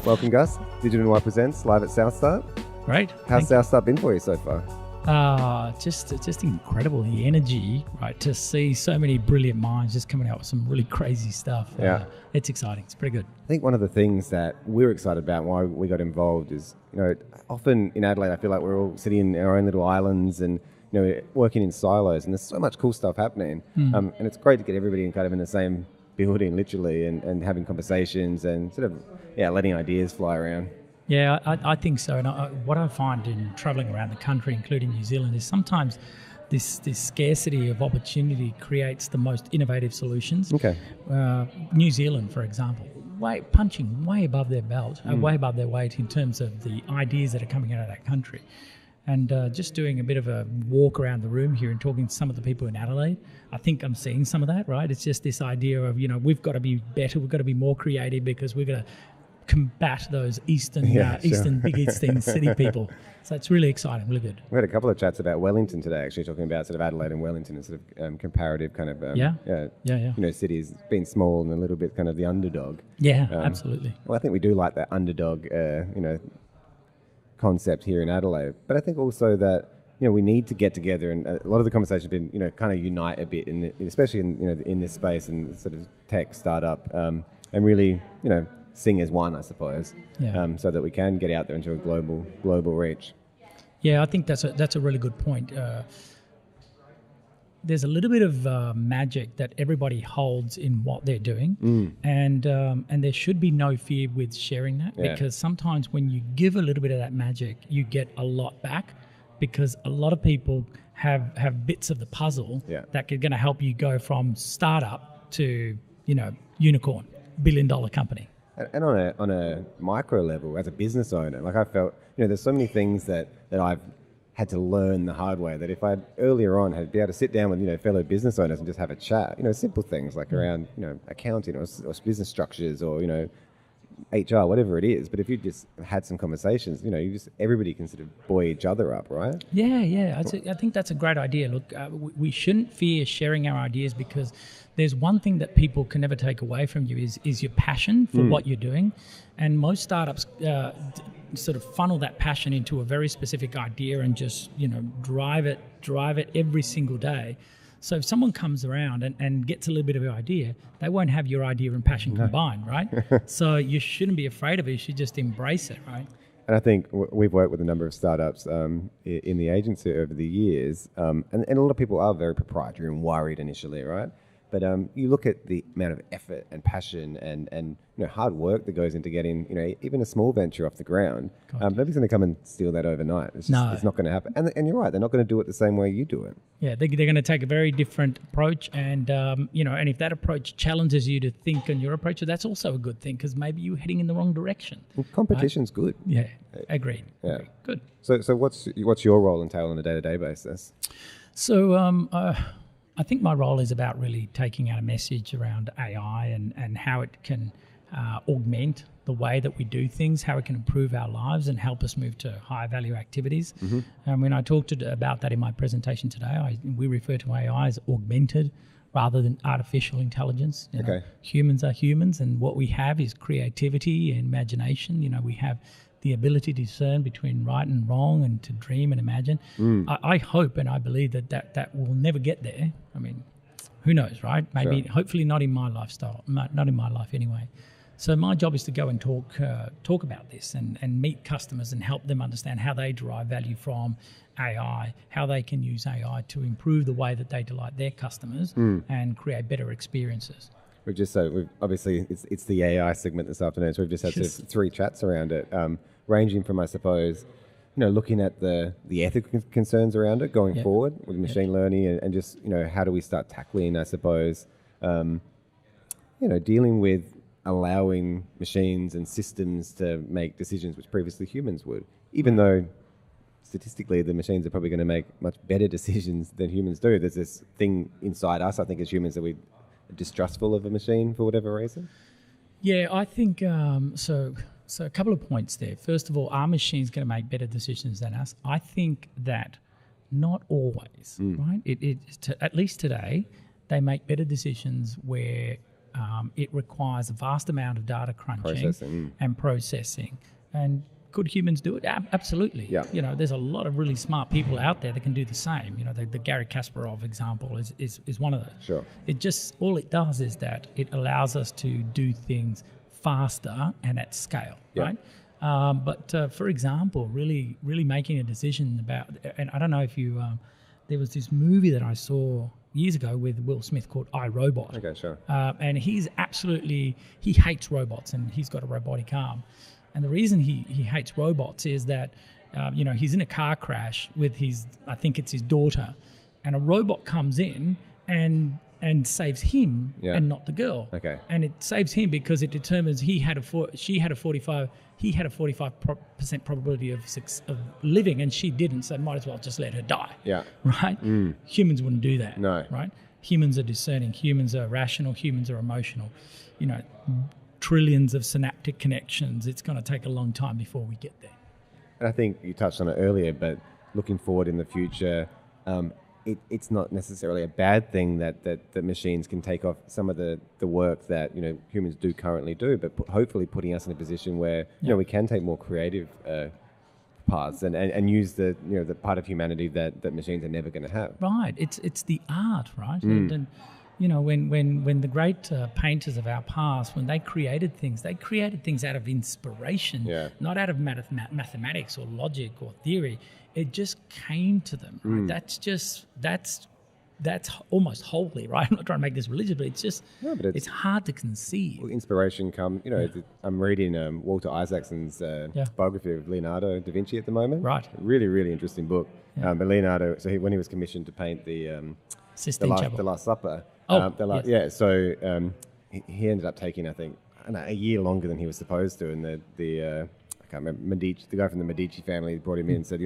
Welcome, Gus. Digital Noir Presents live at SouthStart. Great. How's SouthStart been for you so far? Just incredible, the energy, right? To see so many brilliant minds just coming out with some really crazy stuff. Yeah. It's exciting. It's pretty good. I think one of the things that we're excited about and why we got involved is, often in Adelaide, I feel like we're all sitting in our own little islands and, working in silos, and there's so much cool stuff happening. And it's great to get everybody kind of in the same building, literally, and having conversations and sort of, letting ideas fly around. Yeah, I think so. And what I find in traveling around the country, including New Zealand, is sometimes this scarcity of opportunity creates the most innovative solutions. Okay. New Zealand, for example, punching way above their belt, way above their weight in terms of the ideas that are coming out of that country. And just doing a bit of a walk around the room here and talking to some of the people in Adelaide, I think I'm seeing some of that, right? It's just this idea of, we've got to be better, we've got to be more creative because we're going to combat those big eastern city people. So it's really exciting, really good. We had a couple of chats about Wellington today, actually talking about sort of Adelaide and Wellington and sort of comparative kind of cities being small and a little bit kind of the underdog. Yeah, absolutely. Well, I think we do like that underdog, concept here in Adelaide, but I think also that we need to get together, and a lot of the conversation has been kind of unite a bit especially in this space and sort of tech startup, and really sing as one, I suppose, so that we can get out there into a global reach. Yeah, I think that's a really good point. There's a little bit of magic that everybody holds in what they're doing, and there should be no fear with sharing that, because sometimes when you give a little bit of that magic, you get a lot back, because a lot of people have bits of the puzzle that are going to help you go from startup to unicorn, billion-dollar company. And on a micro level, as a business owner, like I felt, there's so many things that I've had to learn the hard way, that if I earlier on had been able to sit down with fellow business owners and just have a chat, simple things like around accounting or business structures or HR, whatever it is. But if you just had some conversations, everybody can sort of buoy each other up, right? Yeah. I think that's a great idea. Look, we shouldn't fear sharing our ideas, because there's one thing that people can never take away from you is your passion for what you're doing. And most startups sort of funnel that passion into a very specific idea and just drive it every single day. So if someone comes around and gets a little bit of your idea, they won't have your idea and passion combined, right? So you shouldn't be afraid of it. You should just embrace it, right? And I think we've worked with a number of startups in the agency over the years, and a lot of people are very proprietary and worried initially, right? But you look at the amount of effort and passion and hard work that goes into getting even a small venture off the ground. Nobody's going to come and steal that overnight. It's not going to happen. And you're right, they're not going to do it the same way you do it. Yeah, they're going to take a very different approach, and and if that approach challenges you to think on your approach, that's also a good thing, because maybe you're heading in the wrong direction. Well, competition's good. Yeah, agreed. Yeah, good. So what's your role entail on a day-to-day basis? So I think my role is about really taking out a message around AI and how it can augment the way that we do things, how it can improve our lives and help us move to higher value activities. And when I talked about that in my presentation today, we refer to AI as augmented rather than artificial intelligence. Humans are humans, and what we have is creativity and imagination. We have the ability to discern between right and wrong and to dream and imagine. I hope and I believe that will never get there. I mean, who knows, right? Maybe, hopefully not in my lifestyle, not in my life anyway. So my job is to go and talk about this and meet customers and help them understand how they derive value from AI, how they can use AI to improve the way that they delight their customers and create better experiences. We've obviously it's the AI segment this afternoon, so we've just had sort of 3 chats around it, ranging from, I suppose, looking at the ethical concerns around it going forward with machine learning, and just how do we start tackling, I suppose, dealing with allowing machines and systems to make decisions which previously humans would, even though statistically the machines are probably going to make much better decisions than humans do. There's this thing inside us, I think, as humans, that we distrustful of a machine for whatever reason? Yeah, I think so a couple of points there. First of all, are machines going to make better decisions than us? I think that not always, right? At least today, they make better decisions where It requires a vast amount of data crunching Processing. and processing. And could humans do it? Absolutely. Yeah. You know, there's a lot of really smart people out there that can do the same. You know, the Gary Kasparov example is one of those. Sure. It just, all it does is that it allows us to do things faster and at scale, Yeah. right? But for example, really making a decision about, and I don't know if you, there was this movie that I saw years ago with Will Smith called iRobot. Okay, sure. And he hates robots, and he's got a robotic arm. And the reason he hates robots is that, he's in a car crash with I think it's his daughter, and a robot comes in and saves him and not the girl. Okay. And it saves him because it determines she had a 45% probability of living, and she didn't, so might as well just let her die. Yeah. Right? Humans wouldn't do that. No. Right? Humans are discerning. Humans are rational. Humans are emotional. You know, trillions of synaptic connections. It's going to take a long time before we get there. And I think you touched on it earlier, but looking forward in the future, it's not necessarily a bad thing that machines can take off some of the work that humans do currently do, but hopefully putting us in a position where we can take more creative paths and use the part of humanity that machines are never going to have. Right. It's the art, right? And when the great painters of our past, when they created things out of inspiration, not out of mathematics or logic or theory. It just came to them. Right? That's almost holy, right? I'm not trying to make this religious, but it's hard to conceive. Well, inspiration comes. I'm reading Walter Isaacson's biography of Leonardo da Vinci at the moment. Right. Really, really interesting book. Yeah. But Leonardo, when he was commissioned to paint the Last Supper. So he ended up taking, I think, a year longer than he was supposed to, and the I can't remember, the guy from the Medici family brought him in and said,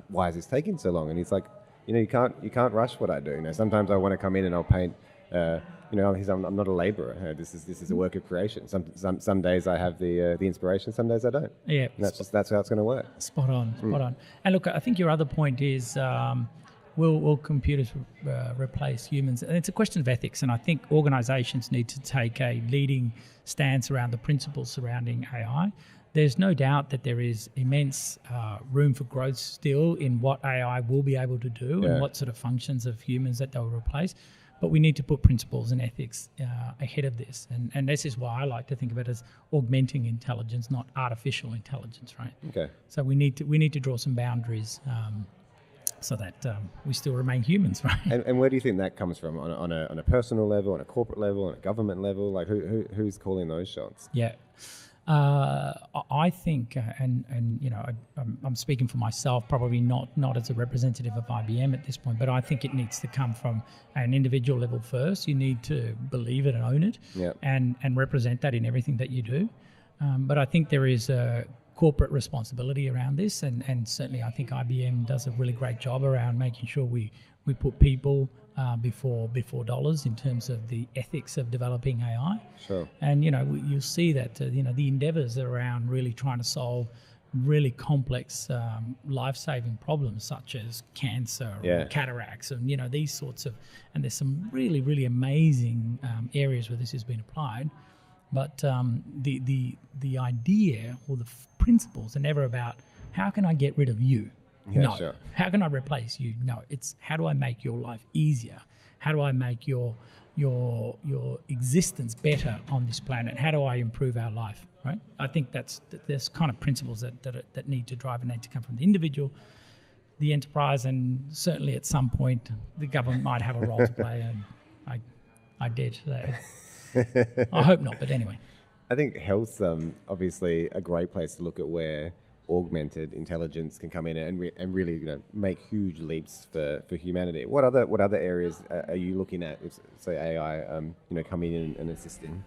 why is this taking so long? And he's like, you can't rush what I do. Sometimes I want to come in and I'll paint. I'm not a laborer. This is a work of creation. Some days I have the inspiration, some days I don't. Yeah, and that's how it's going to work. Spot on. And look, I think your other point is, will computers replace humans? And it's a question of ethics. And I think organisations need to take a leading stance around the principles surrounding AI. There's no doubt that there is immense room for growth still in what AI will be able to do and what sort of functions of humans that they'll replace. But we need to put principles and ethics ahead of this. And this is why I like to think of it as augmenting intelligence, not artificial intelligence, right? Okay. So we need to draw some boundaries so that we still remain humans, right? And where do you think that comes from? On a personal level, on a corporate level, on a government level? Like who's calling those shots? Yeah. I think, I'm speaking for myself, probably not as a representative of IBM at this point, but I think it needs to come from an individual level first. You need to believe it and own it, and represent that in everything that you do. But I think there is a corporate responsibility around this, and certainly I think IBM does a really great job around making sure we put people before dollars in terms of the ethics of developing AI. Sure. And you'll see that the endeavours around really trying to solve really complex life-saving problems such as cancer or cataracts and these sorts of, and there's some really, really amazing areas where this has been applied. But the idea or the principles are never about how can I get rid of you. Yeah, no. Sure. How can I replace you? No. It's how do I make your life easier? How do I make your existence better on this planet? How do I improve our life? Right. I think there's kind of principles that need to drive and need to come from the individual, the enterprise, and certainly at some point the government might have a role to play. And I dare to say, I hope not. But anyway, I think health's obviously a great place to look at where augmented intelligence can come in and really make huge leaps for humanity. What other areas are you looking at if, say, AI coming in and assisting?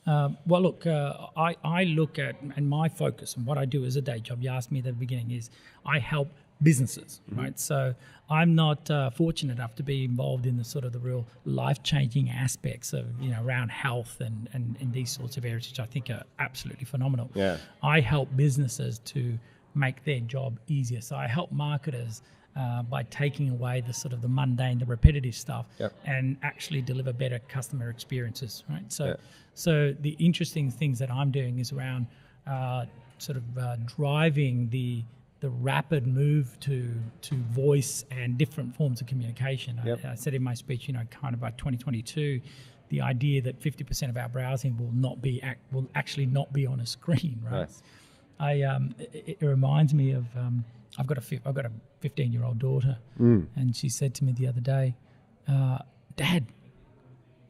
Well, look, I look at, and my focus and what I do as a day job, you asked me at the beginning, is I help businesses, right? So I'm not fortunate enough to be involved in the sort of the real life-changing aspects of, around health and these sorts of areas, which I think are absolutely phenomenal. Yeah. I help businesses to make their job easier. So I help marketers by taking away the sort of the mundane, the repetitive stuff, Yep. and actually deliver better customer experiences, right? So, Yeah. so the interesting things that I'm doing is around driving the rapid move to voice and different forms of communication. Yep. I said in my speech, kind of by 2022, the idea that 50% of our browsing will actually not be on a screen, right? Nice. It reminds me of I've got a 15-year-old daughter, and she said to me the other day, "Dad,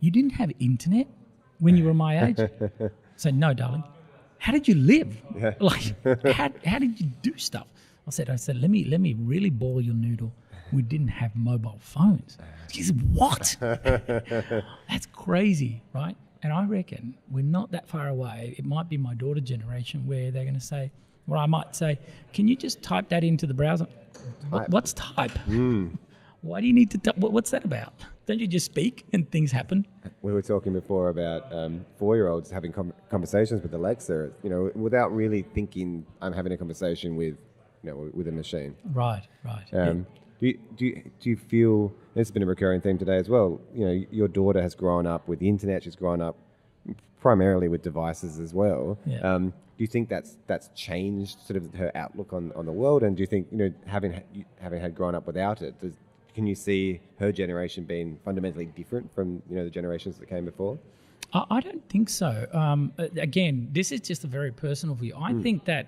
you didn't have internet when you were my age?" I said, "No, darling. How did you live? Yeah. Like, how did you do stuff?" I said, let me really boil your noodle. We didn't have mobile phones. She said, "What?" That's crazy, right? And I reckon we're not that far away. It might be my daughter generation where they're going to say, well, I might say, "Can you just type that into the browser?" What's type? Why do you need to what's that about? Don't you just speak and things happen? We were talking before about 4-year-olds having conversations with Alexa, without really thinking I'm having a conversation with a machine. Right. Do you feel, this has been a recurring theme today as well, your daughter has grown up with the internet, she's grown up primarily with devices as well. Yeah. Do you think that's changed sort of her outlook on the world? And do you think, having had grown up without it, can you see her generation being fundamentally different from, the generations that came before? I don't think so. Again, this is just a very personal view. I think that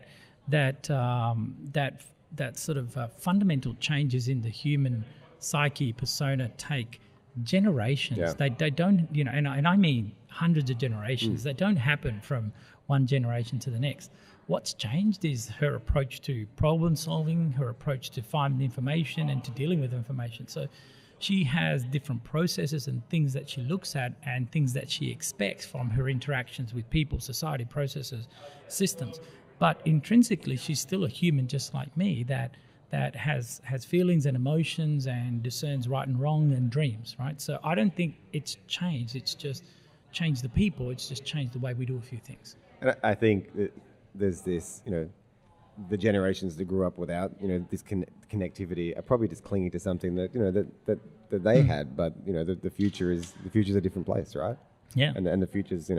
sort of fundamental changes in the human psyche persona take generations. Yeah. They don't, and I mean hundreds of generations. They don't happen from one generation to the next. What's changed is her approach to problem solving, her approach to finding information and to dealing with information. So she has different processes and things that she looks at and things that she expects from her interactions with people, society, processes, systems. But intrinsically, she's still a human just like me that has feelings and emotions and discerns right and wrong and dreams, right? So I don't think it's changed. It's just changed the people. It's just changed the way we do a few things. And I think that there's this, the generations that grew up without, this connectivity are probably just clinging to something that, that they had. But, the future's a different place, right? Yeah. And the future's,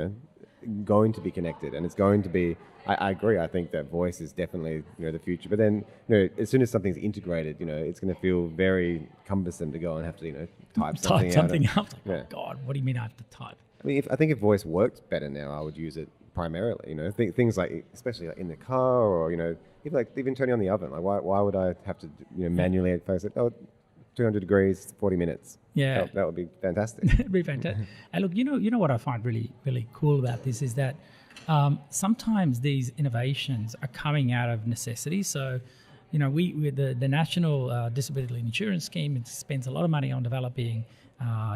going to be connected, and it's going to be, I agree, I think that voice is definitely, the future. But then, as soon as something's integrated, it's going to feel very cumbersome to go and have to, type something out. Yeah. Oh, God, what do you mean I have to type? I mean, I think if voice worked better now, I would use it primarily. Things like, especially like in the car, or even turning on the oven. Like, why would I have to manually focus it? 200 degrees, 40 minutes. Yeah, that would be fantastic. It'd be fantastic. And look, you know what I find really, really cool about this is that sometimes these innovations are coming out of necessity. So, the National Disability Insurance Scheme spends a lot of money on developing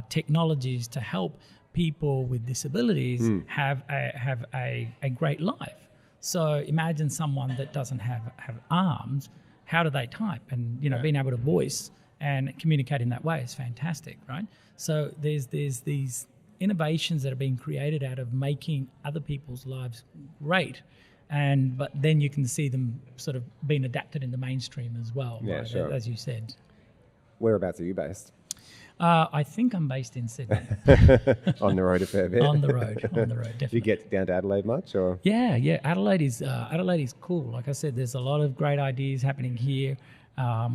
technologies to help people with disabilities have a great life. So imagine someone that doesn't have arms. How do they type? And being able to voice and communicate in that way is fantastic, right? So there's these innovations that are being created out of making other people's lives great, but then you can see them sort of being adapted in the mainstream as well, yeah, right? Sure. As you said. Whereabouts are you based? I think I'm based in Sydney. On the road a fair bit. On the road, definitely. Do you get down to Adelaide much, or? Yeah. Adelaide is cool. Like I said, there's a lot of great ideas happening here.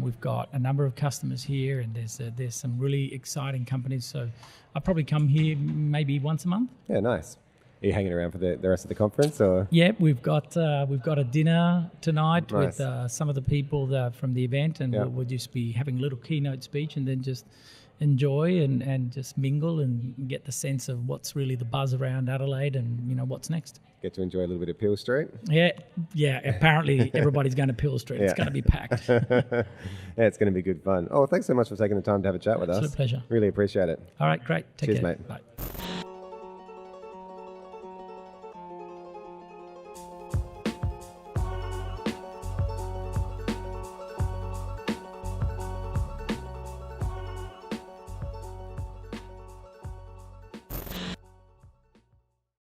We've got a number of customers here, and there's some really exciting companies. So I probably come here maybe once a month. Yeah, nice. Are you hanging around for the rest of the conference, or? Yeah, we've got a dinner tonight Nice. with some of the people from the event, and we'll just be having a little keynote speech, and then just enjoy and just mingle and get the sense of what's really the buzz around Adelaide and what's next. Get to enjoy a little bit of Peel Street. Yeah. Apparently everybody's going to Peel Street. It's going to be packed. Yeah, it's going to be good fun. Oh, thanks so much for taking the time to have a chat with us. Absolute pleasure. Really appreciate it. All right, great. Take Cheers, care. mate. Bye.